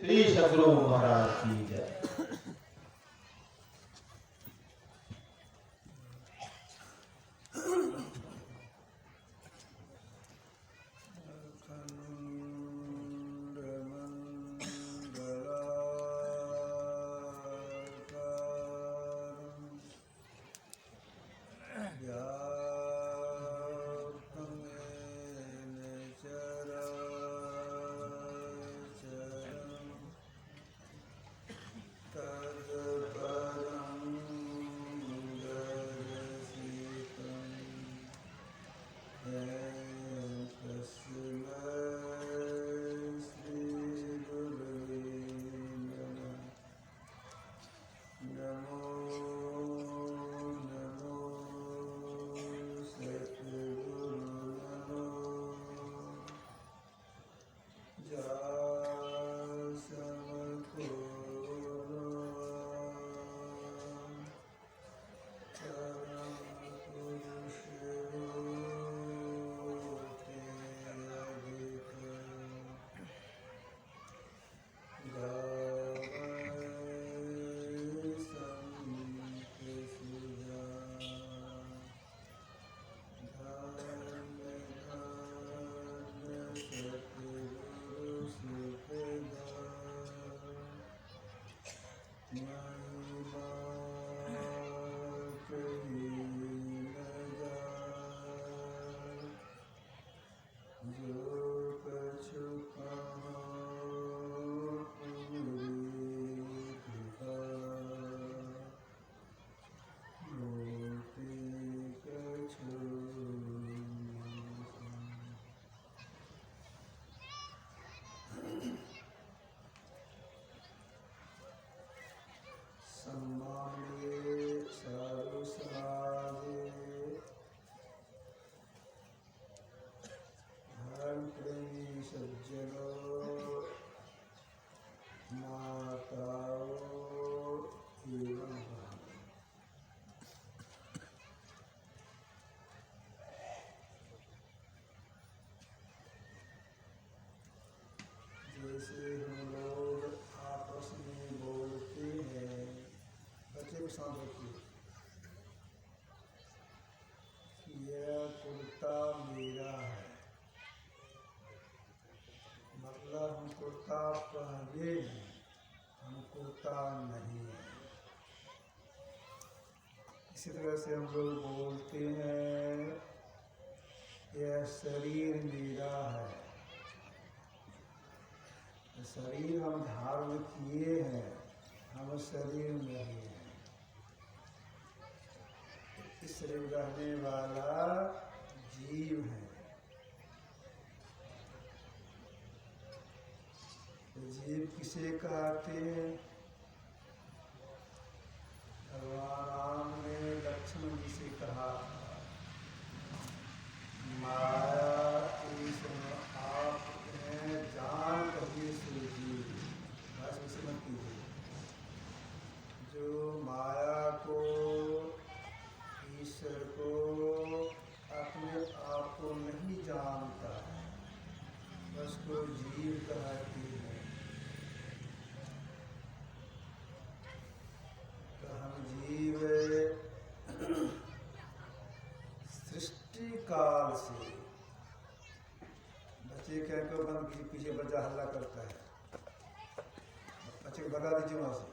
श्री सद्गुरु महाराज की जय। जैसे हम लोग आपस में बोलते हैं, बच्चे को साथ रखिए, यह कुर्ता मेरा है, मतलब हम कुर्ता पहने हैं, हम कुर्ता नहीं है। इसी तरह से हम लोग बोलते हैं, यह शरीर मेरा है, शरीर हम धारण किए हैं, हम शरीर नहीं है। इस शरीर रहने वाला जीव है। जीव किसे कहते हैं? भगवान राम ने लक्ष्मण जी से कहा, माया आप जान कहिए सूझी, बस उसे मत कीजिए। जो माया को, ईश्वर को, अपने आप को नहीं जानता है, बस को जीव कहती है। तो हम जीव सृष्टि काल से, बच्चे कह को बंद कीजिए, पीछे बच्चा हल्ला करता है, बच्चे को भगा दीजिए वहां से।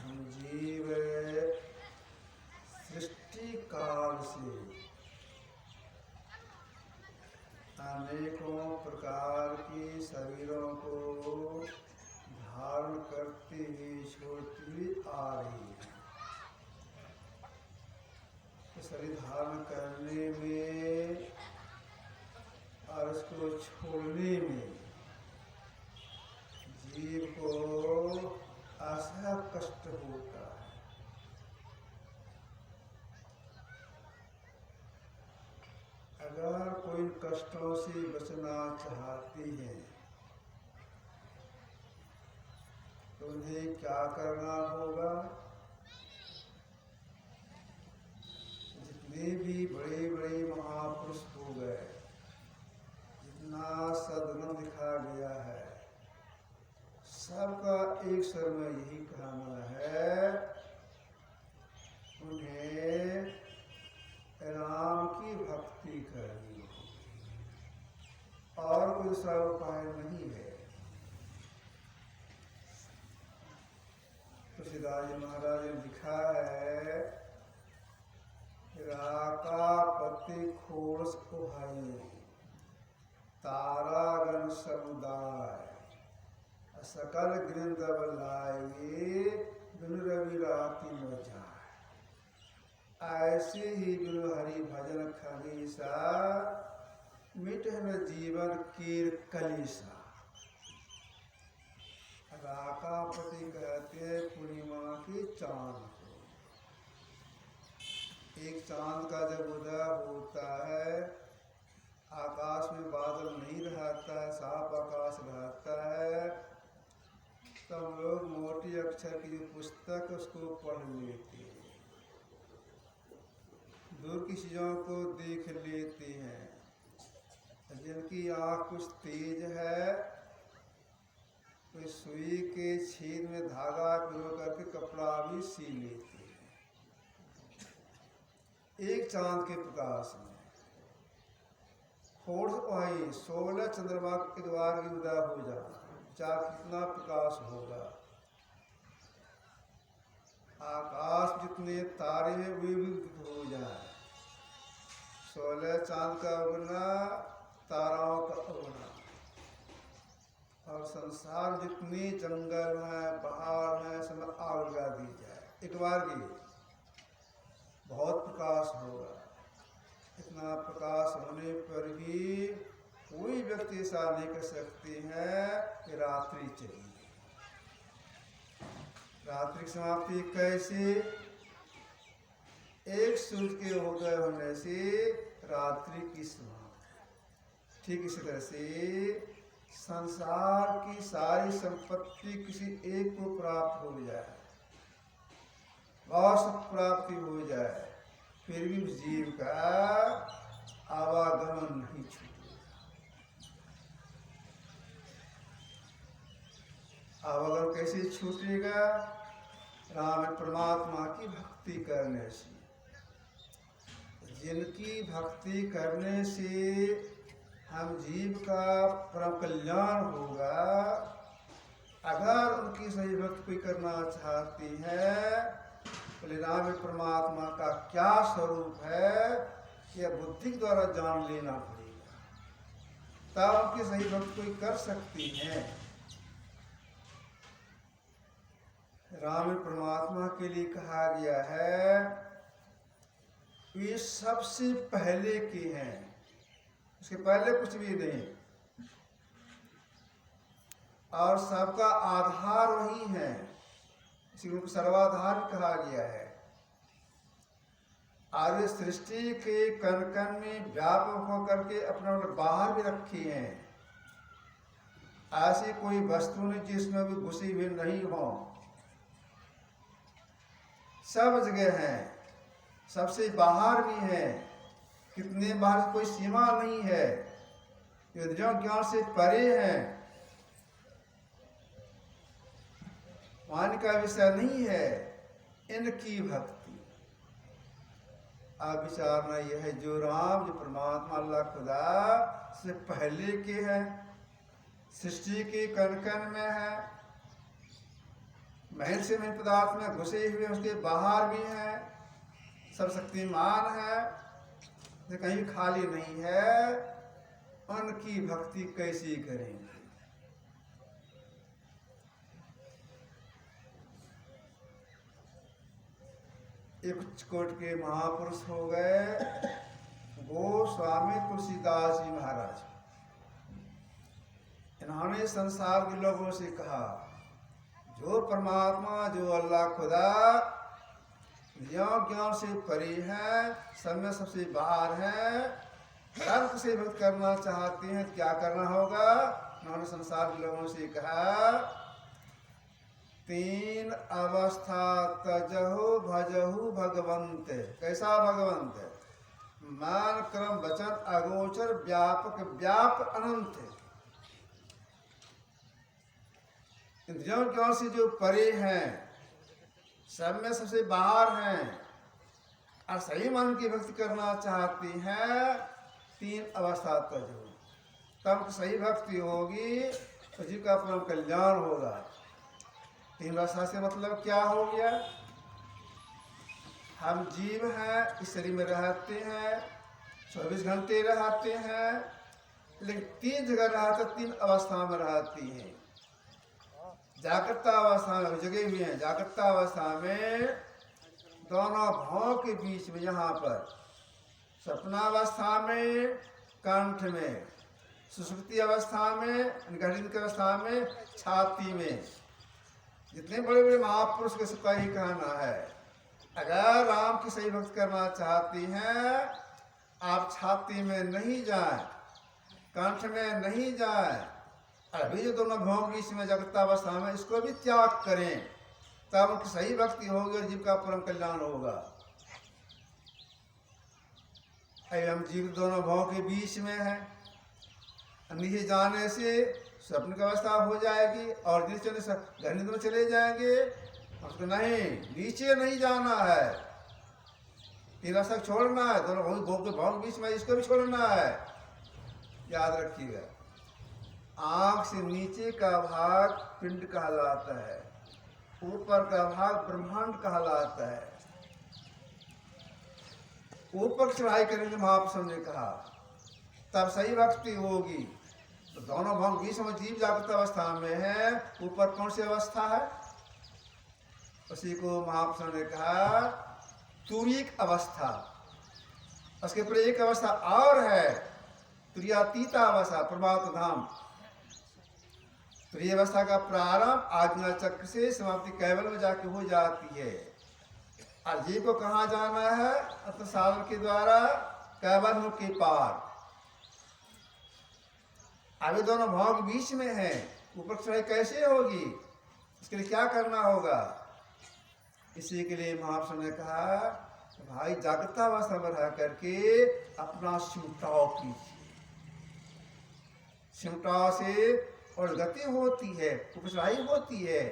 हम जीव सृष्टि काल से अनेकों प्रकार के शरीरों को धारण करते हुए छोड़ती हुई आ रही है। शरीर धारण करने में और उसको छोड़ने में जीव को असह कष्ट होता है। अगर कोई कष्टों से बचना चाहती है तो उन्हें क्या करना होगा? जितने भी बड़े बड़े महापुरुष हो गए, जितना सदगुण दिखा गया है। सबका एक स्वर में यही कहना है, उन्हें राम की भक्ति करनी और कोई दूसरा उपाय नहीं है। तुलसीदास जी महाराज ने लिखा है, राका पति खोस उहाई तारागण समुदाय सकल गृंद बल्लाए बिनु रवि राति न जाए। ऐसे ही बिनु हरि भजन खलीसा मिटन जीवन कीर कलीसा। राकापति कहते पूर्णिमा की चांद को। एक चांद का जब उदय होता है, आकाश में बादल नहीं रहता है, साफ आकाश रहता है, तब तो लोग मोटी अक्षर की जो पुस्तक उसको पढ़ लेते हैं, दूर की चीजों को देख लेते हैं। जिनकी आँख कुछ तेज है, कोई सुई के छेद में धागा पिरो करके कपड़ा भी सी लेते हैं। एक चांद के प्रकाश में खोड़ वही 16 चंद्रमा के द्वार की उदय हो जाना, चार कितना प्रकाश होगा। आकाश जितने तारे हैं वे भी हो जाए। 16 चांद का उगना, ताराओं का उगना, और संसार जितनी जंगल है, पहाड़ है, सब आग लगा दी जाए, एक बार की बहुत प्रकाश होगा। इतना प्रकाश होने पर भी कोई व्यक्ति ऐसा नहीं कर सकते हैं कि रात्रि चली। रात्रि की समाप्ति कैसे? एक सूर्य के उदय होने से रात्रि की समाप्ति। ठीक इसी तरह से संसार की सारी संपत्ति किसी एक को प्राप्त हो जाए, बहुत प्राप्ति हो जाए, फिर भी उस जीव का आवागमन नहीं छूटेगा। आवागमन कैसे छूटेगा? राम परमात्मा की भक्ति करने से। जिनकी भक्ति करने से हम जीव का परम कल्याण होगा, अगर उनकी सही भक्ति कोई करना चाहती है, बोले राम परमात्मा का क्या स्वरूप है, यह बुद्धि के द्वारा जान लेना पड़ेगा, तब उनकी सही भक्ति कोई कर सकती है। राम परमात्मा के लिए कहा गया है, वे सबसे पहले के हैं, उसके पहले कुछ भी नहीं, और सबका आधार वही है, इसी को सर्वाधार कहा गया है। आर्य सृष्टि के कण कण में व्यापक होकर के अपने बाहर भी रखी हैं। ऐसी कोई वस्तु नहीं जिसमें भी घुसी हुई नहीं हो, सब जगह है, सबसे बाहर भी है, कितने बाहर कोई सीमा नहीं है, युद्धों ज्ञान से परे है, मान का विषय नहीं है इनकी भक्ति। आप विचारना यह है, जो राम, जो परमात्मा अल्लाह खुदा से पहले के हैं, सृष्टि के कण कण में है, महल से महल पदार्थ में घुसे हुए, उसके बाहर भी हैं, सर्वशक्तिमान है, कहीं खाली नहीं है, उनकी भक्ति कैसी करेंगे? एक उच्चकोट के महापुरुष हो गए गोस्वामी तुलसीदास जी महाराज। इन्होंने संसार के लोगों से कहा, जो परमात्मा, जो अल्लाह खुदा ज्ञान से परे है, सब में सबसे बाहर है, तर्क से भक्त करना चाहते हैं, क्या करना होगा? उन्होंने संसार के लोगों से कहा, 3 अवस्था तजहु भजहु भगवंत। कैसा भगवंत? मान क्रम वचन अगोचर व्यापक व्याप अनंत। इंद्रियों की ओर से जो परे हैं, सब में सबसे बाहर हैं और सही मन की भक्ति करना चाहती हैं, 3 अवस्था तक हो, तब सही भक्ति होगी तो जीव का परम कल्याण होगा। 3 अवस्था से मतलब क्या हो गया? हम जीव हैं, इस शरीर में रहते हैं, 24 घंटे रहते हैं, लेकिन 3 जगह रहते, 3 अवस्था में रहती हैं। जागृत अवस्था में जगे हुए हैं। जागृत अवस्था में दोनों भावों के बीच में, यहाँ पर स्वप्नावस्था में कंठ में, सुषुप्ति अवस्था में, गहरी की अवस्था में छाती में। जितने बड़े बड़े महापुरुष के सबका ही कहना है, अगर राम की सही भक्ति करना चाहती हैं, आप छाती में नहीं जाएं, कंठ में नहीं जाएं, अभी जो दोनों भावों के बीच में जागृतावस्था में, इसको भी त्याग करें, तब उनकी सही भक्ति होगी और जीव का परम कल्याण होगा। हम जीव दोनों भावों के बीच में है, नीचे जाने से स्वप्न की अवस्था हो जाएगी और नीचे चलने से घनी में चले जाएंगे। उसको नहीं, नीचे नहीं जाना है, 3 अवस्था छोड़ना है, दोनों भावों के बीच में इसको भी छोड़ना है। याद रखिएगा, आंख से नीचे का भाग पिंड कहलाता है, ऊपर का भाग ब्रह्मांड कहलाता है। ऊपर चढ़ाई करेंगे महापुरुषों ने कहा, तब सही भक्ति होगी। तो दोनों भाग बीच में जीव जागृत अवस्था में है, ऊपर कौन सी अवस्था है? उसी को महापुरुषों ने कहा तुरीक अवस्था। उसके ऊपर एक अवस्था और है, तुरीयातीता अवस्था, परमात्म धाम। तुरीय अवस्था का प्रारंभ आज्ञा चक्र से समाप्ति कैवल में जाके हो जाती है। और जीव को कहाँ जाना है? अत साधन के द्वारा कैवल मुख के पार। अभी दोनों भाव के बीच में है, ऊपर चढ़ाई कैसे होगी? इसके लिए क्या करना होगा? इसी के लिए महापुरुषों ने कहा भाई जागृतावस्था में रह करके अपना सिमटाव कीजिए। सिमटाव से और गति होती है, उपचढ़ाई होती है।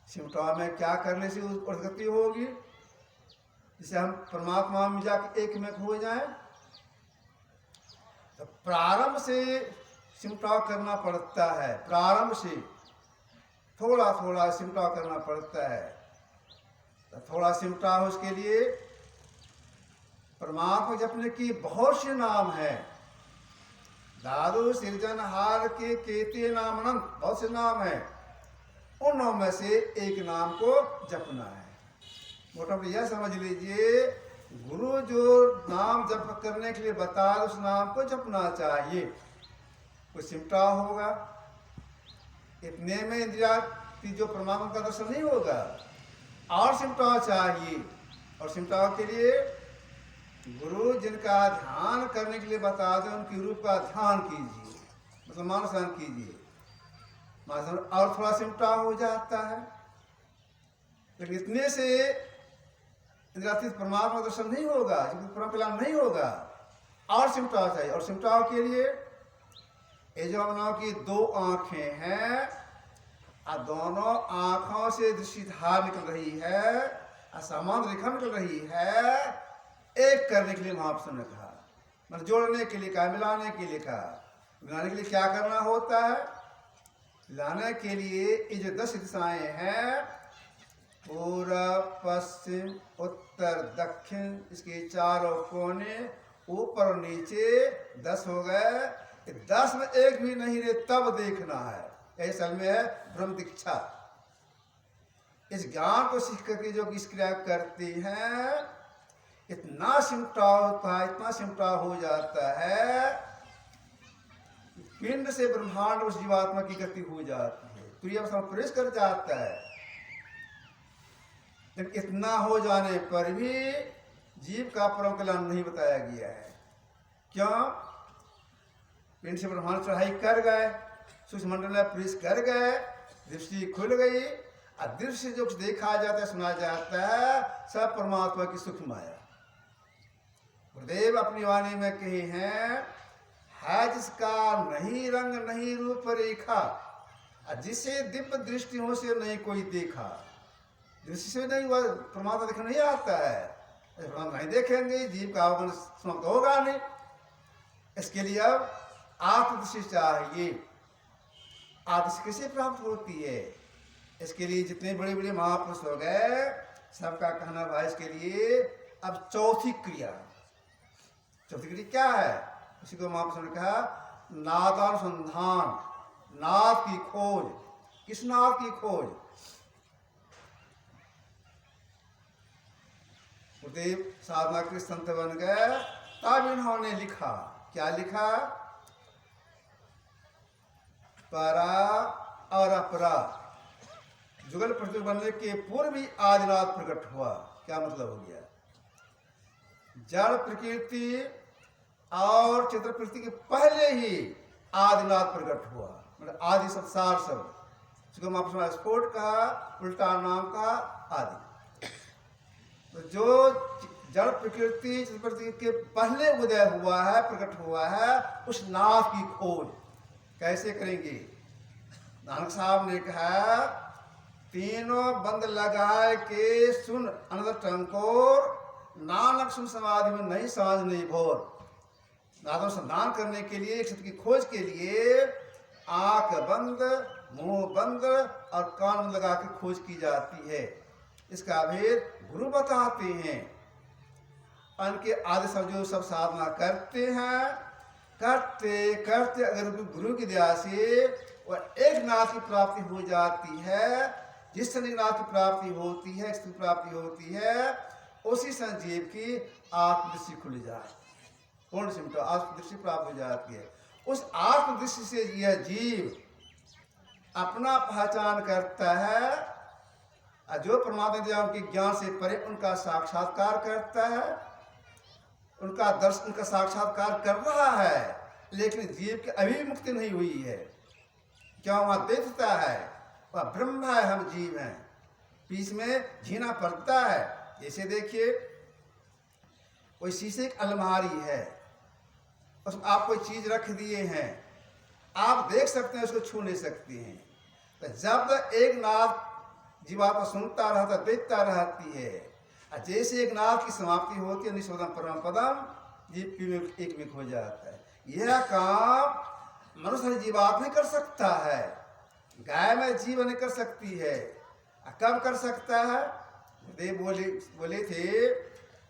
सिमटाव में क्या करने से और गति होगी? जिसे हम परमात्मा में जाकर एक में हो जाए, तो प्रारंभ से सिमटाव करना पड़ता है। प्रारंभ से थोड़ा थोड़ा सिमटाव करना पड़ता है। तो थोड़ा सिमटाव उसके लिए परमात्मा जपने की बहुत से नाम है। दादू सृजनहार के केते नाम अनंत, बहुत से नाम है। उन नाम में से एक नाम को जपना है। मोटा मोटा यह समझ लीजिए, गुरु जो नाम जप करने के लिए बता उस नाम को जपना चाहिए। कुछ सिमटा होगा, इतने में इंद्रिया जो परमात्मा का दर्शन नहीं होगा, और सिमटाव चाहिए। और सिमटाव के लिए गुरु जिनका ध्यान करने के लिए बता दे, उनके रूप का ध्यान कीजिए, मतलब मानसन कीजिए। और थोड़ा सिमटाव हो जाता है, लेकिन इतने से इंद्रियातीत परमात्मा दर्शन नहीं होगा, परम कल्याण नहीं होगा। और सिमटाव चाहिए। और सिमटाव के लिए ये जो हम की 2 आंखें हैं, और दोनों आंखों से दृष्टि धार निकल रही है, असमान रेखा निकल रही है, एक करने के लिए महापुरुषों ने कहा, मतलब जोड़ने के लिए कहा, मिलाने के लिए कहा। मिलाने के लिए क्या करना होता है? मिलाने के लिए ये जो 10 दिशाएं हैं, पूर्व पश्चिम उत्तर दक्षिण, इसके चारों कोने ऊपर और नीचे 10 हो गए। 10 में एक भी नहीं रहे तब देखना है। ऐसा में है ब्रह्म दीक्षा। इस ज्ञान को सीख करके जो इस क्रिया करती हैं, इतना सिमटाव होता है, इतना सिमटाव हो जाता है, पिंड से ब्रह्मांड उस जीवात्मा की गति हो जाती है, तुरीय अवस्था में प्रवेश कर जाता है। लेकिन इतना हो जाने पर भी जीव का परम कल्याण नहीं बताया गया है। क्यों? पिंड से ब्रह्मांड चढ़ाई कर गए, सूक्ष्म मंडल में प्रवेश कर गए, दृष्टि खुल गई, और दृश्य जो देखा जाता है, सुना जाता है, सब परमात्मा की सूक्ष्म माया। गुरुदेव अपनी वाणी में कहे हैं, है जिसका नहीं रंग नहीं रूप रेखा, जिसे दिव्य दृष्टियों से नहीं कोई देखा, दृष्टि से नहीं वह परमात्मा देखने नहीं आता है, परमात्मा नहीं देखेंगे, जीव का अवगुण समाप्त होगा नहीं। इसके लिए अब आत्मदृष्टि चाहिए। आत्मदृष्टि कैसे प्राप्त होती है? इसके लिए जितने बड़े बड़े महापुरुष हो गए सबका कहना भाई इसके लिए अब चौथी क्रिया क्या है? उसी को महापुरुष ने कहा नादानुसंधान, नाद की खोज। किस नाद की खोज? गुरुदेव साधना के संत बन गए तब इन्होंने लिखा, क्या लिखा? परा और अपरा जुगल प्रति बनने के पूर्व ही आदिनाथ प्रकट हुआ। क्या मतलब हो गया? जड़ प्रकृति और चित्र प्रकृति के पहले ही आदिनाथ प्रकट हुआ, मतलब आदि सब सार सब, जिसको महापुरुष स्फोट कहा, उल्टा नाम का आदि। तो जो जड़ प्रकृति चित्र प्रकृति के पहले उदय हुआ है, प्रकट हुआ है, उस नाथ की खोज कैसे करेंगे? नानक साहब ने कहा तीनों बंद लगाए के सुन अनंत टंकोर, नानक सुन समाधि में नहीं सांझ नहीं भोर। नादों संधान करने के लिए, सत्य की खोज के लिए आंख बंद, मुंह बंद और कान बंद लगा के खोज की जाती है। इसका भेद गुरु बताते हैं। उनके आदि सब जो सब साधना करते हैं, करते करते अगर गुरु की दया से और एक नाथ की प्राप्ति हो जाती है, जिस समय नाथ की प्राप्ति होती है, स्थिति प्राप्ति होती है, उसी समय जीव की आत्मदृष्टि खुल जाए, पूर्ण सिमटो आत्मदृष्टि प्राप्त हो जाती है। उस आत्मदृष्टि से यह जीव अपना पहचान करता है, जो परमात्मा के ज्ञान से परे उनका साक्षात्कार करता है, उनका दर्शन, उनका साक्षात्कार कर रहा है, लेकिन जीव की अभी मुक्ति नहीं हुई है। क्या वहां देखता है? वह ब्रह्म है, हम जीव हैं, बीच में जीना पड़ता है। जैसे देखिए कोई शीशे की अलमारी है, उसमें आप कोई चीज रख दिए हैं, आप देख सकते हैं, उसको छू नहीं सकते हैं। तो जब तक एक नाथ जीवात्मा सुनता रहता, देखता रहती है, जैसे एक नाथ की समाप्ति होती है, निष्पदम परम पदम, जीव एक में खो जाता है। यह काम मनुष्य जीवात्मा नहीं कर सकता है, गाय में जीव नहीं कर सकती है। कब कर सकता है? देव बोले थे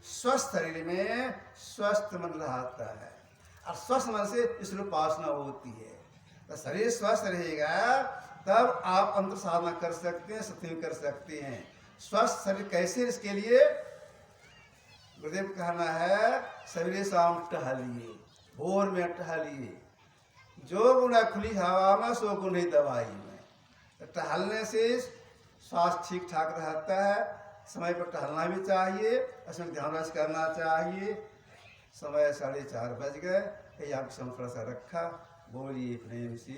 स्वस्थ शरीर में स्वस्थ मन रहता है, और स्वस्थ मन से ईश्वर उपासना होती है। तो शरीर स्वस्थ रहेगा तब आप अंतर साधना कर सकते हैं, सत्य कर सकते हैं। स्वस्थ शरीर कैसे? इसके लिए गुरुदेव कहना है सवेरे शाम टहलिए, भोर में टहलिए। जो गुण है खुली हवा में, सो गुण है दवाई में। तो टहलने से स्वास्थ्य ठीक ठाक रहता है। समय पर टहलना भी चाहिए, उसमें ध्यान रस करना चाहिए। समय 4:30 बज गए, ये आपको समय थोड़ा सा रखा। बोलिए प्रेम से।